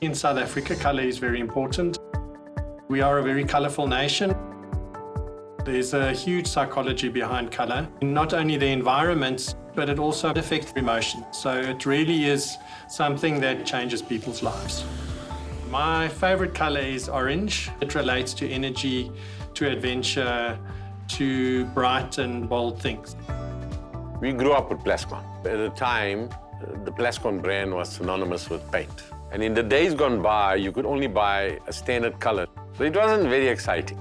In South Africa, colour is very important. We are a very colourful nation. There's a huge psychology behind colour. Not only the environment, but it also affects emotions. So it really is something that changes people's lives. My favourite colour is orange. It relates to energy, to adventure, to bright and bold things. We grew up with Plascon. At the time, the Plascon brand was synonymous with paint. And in the days gone by, you could only buy a standard color. So it wasn't very exciting.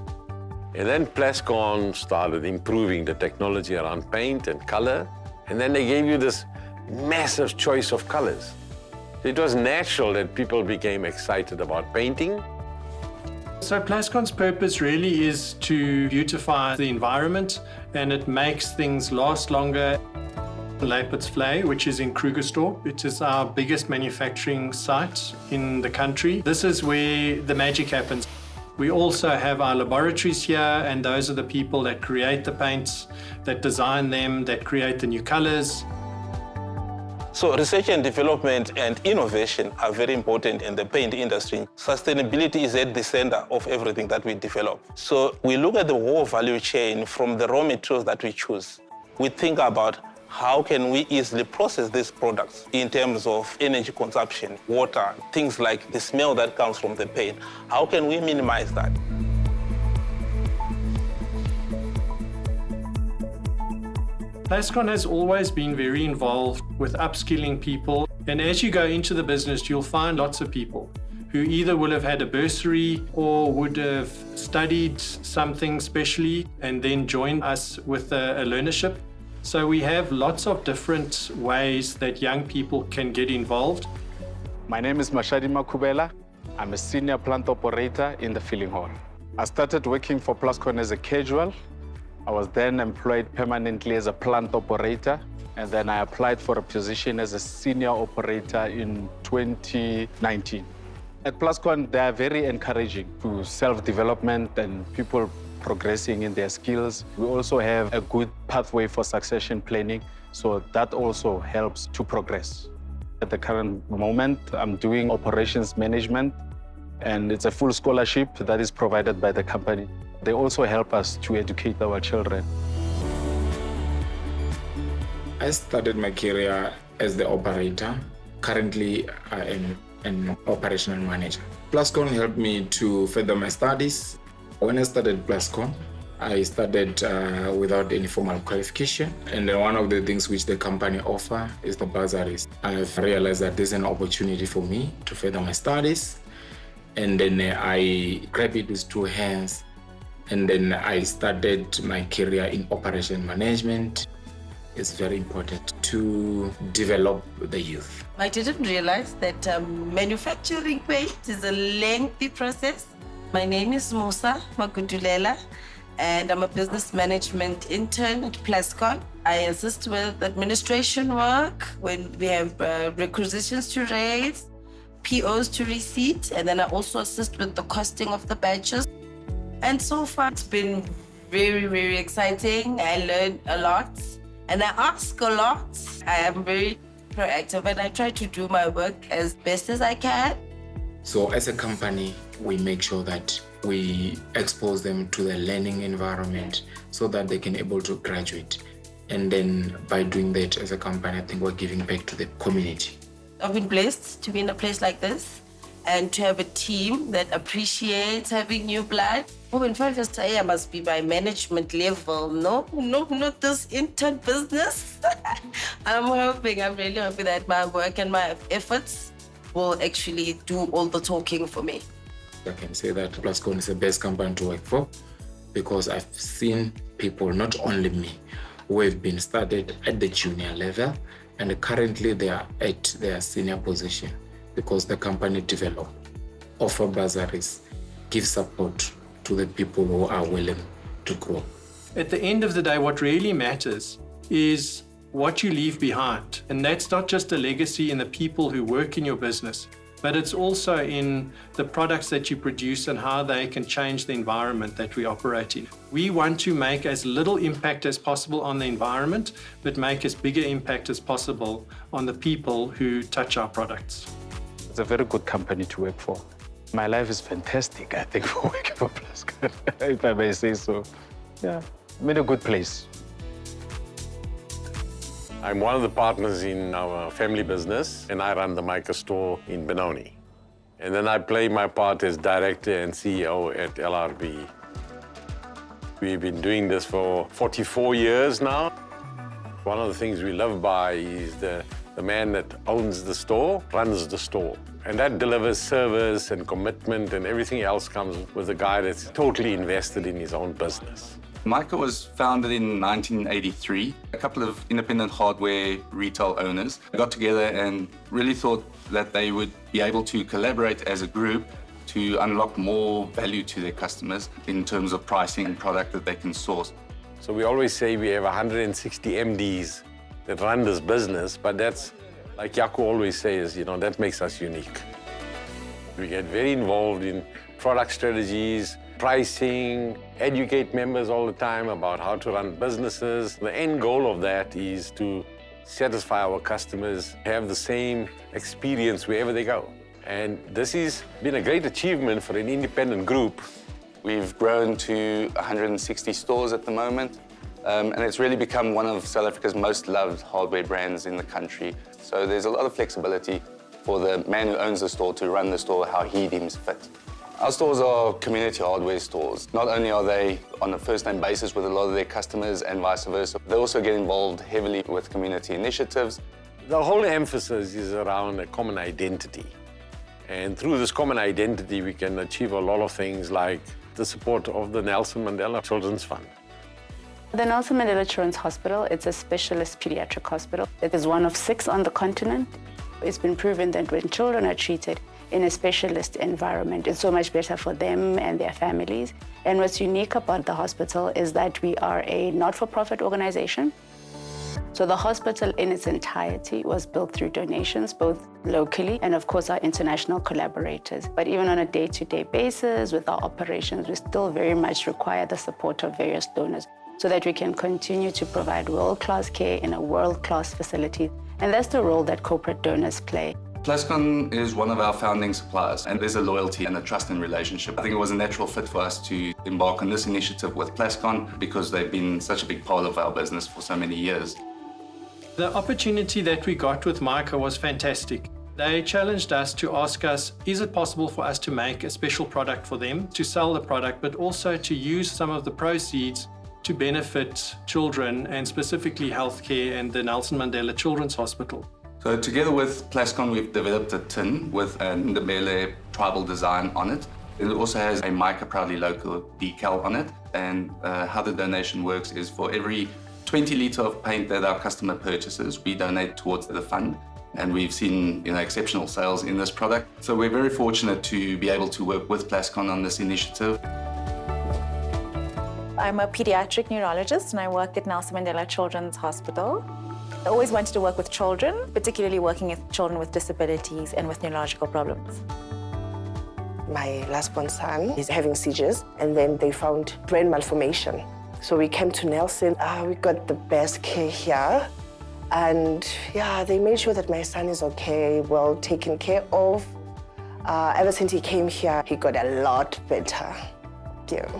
And then Plascon started improving the technology around paint and color. And then they gave you this massive choice of colors. It was natural that people became excited about painting. So Plascon's purpose really is to beautify the environment, and it makes things last longer. Vlei, which is in Krugersdorp. It is our biggest manufacturing site in the country. This is where the magic happens. We also have our laboratories here, and those are the people that create the paints, that design them, that create the new colors. So research and development and innovation are very important in the paint industry. Sustainability is at the center of everything that we develop. So we look at the whole value chain from the raw materials that we choose. We think about how can we easily process these products in terms of energy consumption, water, things like the smell that comes from the paint. How can we minimize that? Plascon has always been very involved with upskilling people. And as you go into the business, you'll find lots of people who either will have had a bursary or would have studied something specially and then joined us with a learnership. So we have lots of different ways that young people can get involved. My name is Mashadi Makubela. I'm a senior plant operator in the filling hall. I started working for Plascon as a casual. I was then employed permanently as a plant operator, and then I applied for a position as a senior operator in 2019. At Plascon, they are very encouraging to self-development and people progressing in their skills. We also have a good pathway for succession planning, so that also helps to progress. At the current moment, I'm doing operations management, and it's a full scholarship that is provided by the company. They also help us to educate our children. I started my career as the operator. Currently, I am an operational manager. Plascon helped me to further my studies. When I started Plascon, I started without any formal qualification. And then one of the things which the company offer is the bursaries. I've realized that there's an opportunity for me to further my studies. And then I grabbed it with two hands. And then I started my career in operation management. It's very important to develop the youth. I didn't realize that manufacturing paint is a lengthy process. My name is Musa Magudulela, and I'm a business management intern at Plascon. I assist with administration work when we have requisitions to raise, POs to receipt, and then I also assist with the costing of the batches. And so far, it's been very, very exciting. I learned a lot, and I ask a lot. I am very proactive, and I try to do my work as best as I can. So as a company, we make sure that we expose them to the learning environment so that they can able to graduate. And then by doing that as a company, I think we're giving back to the community. I've been blessed to be in a place like this and to have a team that appreciates having new blood. Oh, in fact, I must be by management level. No, not this intern business. I'm really hoping that my work and my efforts will actually do all the talking for me. I can say that Plascon is the best company to work for because I've seen people, not only me, who have been started at the junior level and currently they are at their senior position because the company develop, offer bursaries, give support to the people who are willing to grow. At the end of the day, what really matters is what you leave behind. And that's not just a legacy in the people who work in your business, but it's also in the products that you produce and how they can change the environment that we operate in. We want to make as little impact as possible on the environment, but make as bigger impact as possible on the people who touch our products. It's a very good company to work for. My life is fantastic, I think, for working for Plascon, if I may say so. Yeah, I'm in a good place. I'm one of the partners in our family business, and I run the Mica store in Benoni. And then I play my part as director and CEO at LRB. We've been doing this for 44 years now. One of the things we live by is the man that owns the store, runs the store. And that delivers service and commitment, and everything else comes with a guy that's totally invested in his own business. Mica was founded in 1983. A couple of independent hardware retail owners got together and really thought that they would be able to collaborate as a group to unlock more value to their customers in terms of pricing and product that they can source. So we always say we have 160 MDs that run this business, but that's, like Jaco always says, you know, that makes us unique. We get very involved in product strategies, pricing, educate members all the time about how to run businesses. The end goal of that is to satisfy our customers, have the same experience wherever they go. And this has been a great achievement for an independent group. We've grown to 160 stores at the moment, and it's really become one of South Africa's most loved hardware brands in the country. So there's a lot of flexibility for the man who owns the store to run the store how he deems fit. Our stores are community hardware stores. Not only are they on a first-name basis with a lot of their customers and vice versa, they also get involved heavily with community initiatives. The whole emphasis is around a common identity. And through this common identity, we can achieve a lot of things like the support of the Nelson Mandela Children's Fund. The Nelson Mandela Children's Hospital, it's a specialist pediatric hospital. It is one of 6 on the continent. It's been proven that when children are treated in a specialist environment, it's so much better for them and their families. And what's unique about the hospital is that we are a not-for-profit organization. So the hospital in its entirety was built through donations, both locally and of course our international collaborators. But even on a day-to-day basis with our operations, we still very much require the support of various donors so that we can continue to provide world-class care in a world-class facility. And that's the role that corporate donors play. Plascon is one of our founding suppliers, and there's a loyalty and a trust in relationship. I think it was a natural fit for us to embark on this initiative with Plascon because they've been such a big part of our business for so many years. The opportunity that we got with Mica was fantastic. They challenged us to ask us, is it possible for us to make a special product for them, to sell the product, but also to use some of the proceeds to benefit children and specifically healthcare and the Nelson Mandela Children's Hospital. So together with Plascon, we've developed a tin with an Ndebele tribal design on it. It also has a Mica Proudly Local decal on it. And how the donation works is for every 20 litre of paint that our customer purchases, we donate towards the fund. And we've seen exceptional sales in this product. So we're very fortunate to be able to work with Plascon on this initiative. I'm a pediatric neurologist and I work at Nelson Mandela Children's Hospital. I always wanted to work with children, particularly working with children with disabilities and with neurological problems. My last-born son is having seizures, and then they found brain malformation. So we came to Nelson. We got the best care here. And yeah, they made sure that my son is okay, well taken care of. Ever since he came here, he got a lot better. Yeah.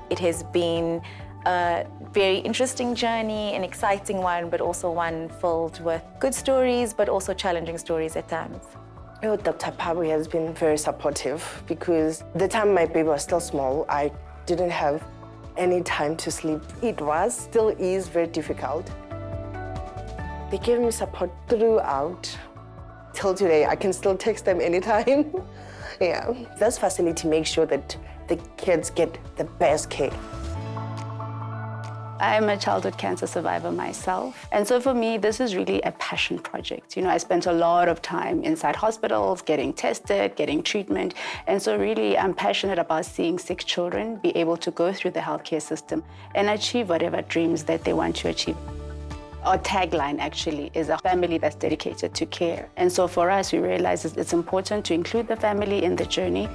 It has been a very interesting journey, an exciting one, but also one filled with good stories, but also challenging stories at times. Oh, Dr. Pabu has been very supportive because the time my baby was still small, I didn't have any time to sleep. It still is very difficult. They gave me support throughout. Till today, I can still text them anytime. Yeah, this facility makes sure that the kids get the best care. I'm a childhood cancer survivor myself. And so for me, this is really a passion project. I spent a lot of time inside hospitals, getting tested, getting treatment. And so really, I'm passionate about seeing sick children be able to go through the healthcare system and achieve whatever dreams that they want to achieve. Our tagline actually is a family that's dedicated to care. And so for us, we realize it's important to include the family in the journey.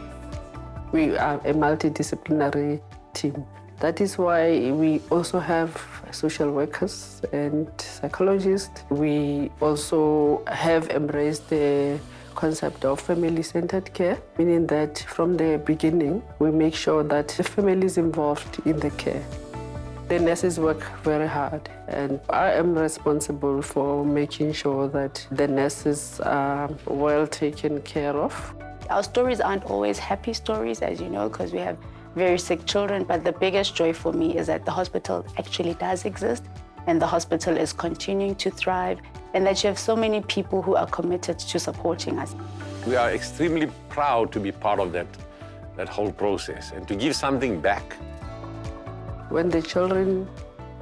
We are a multidisciplinary team. That is why we also have social workers and psychologists. We also have embraced the concept of family-centered care, meaning that from the beginning, we make sure that the family is involved in the care. The nurses work very hard, and I am responsible for making sure that the nurses are well taken care of. Our stories aren't always happy stories, as you know, because we have very sick children, but the biggest joy for me is that the hospital actually does exist, and the hospital is continuing to thrive, and that you have so many people who are committed to supporting us. We are extremely proud to be part of that whole process and to give something back. When the children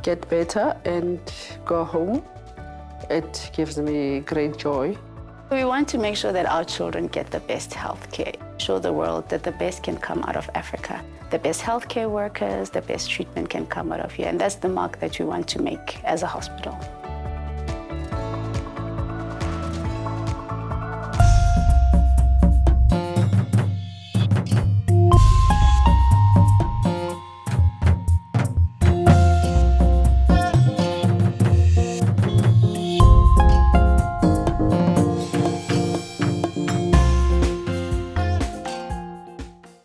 get better and go home, it gives me great joy. We want to make sure that our children get the best health care, show the world that the best can come out of Africa. The best healthcare workers, the best treatment can come out of here, and that's the mark that we want to make as a hospital.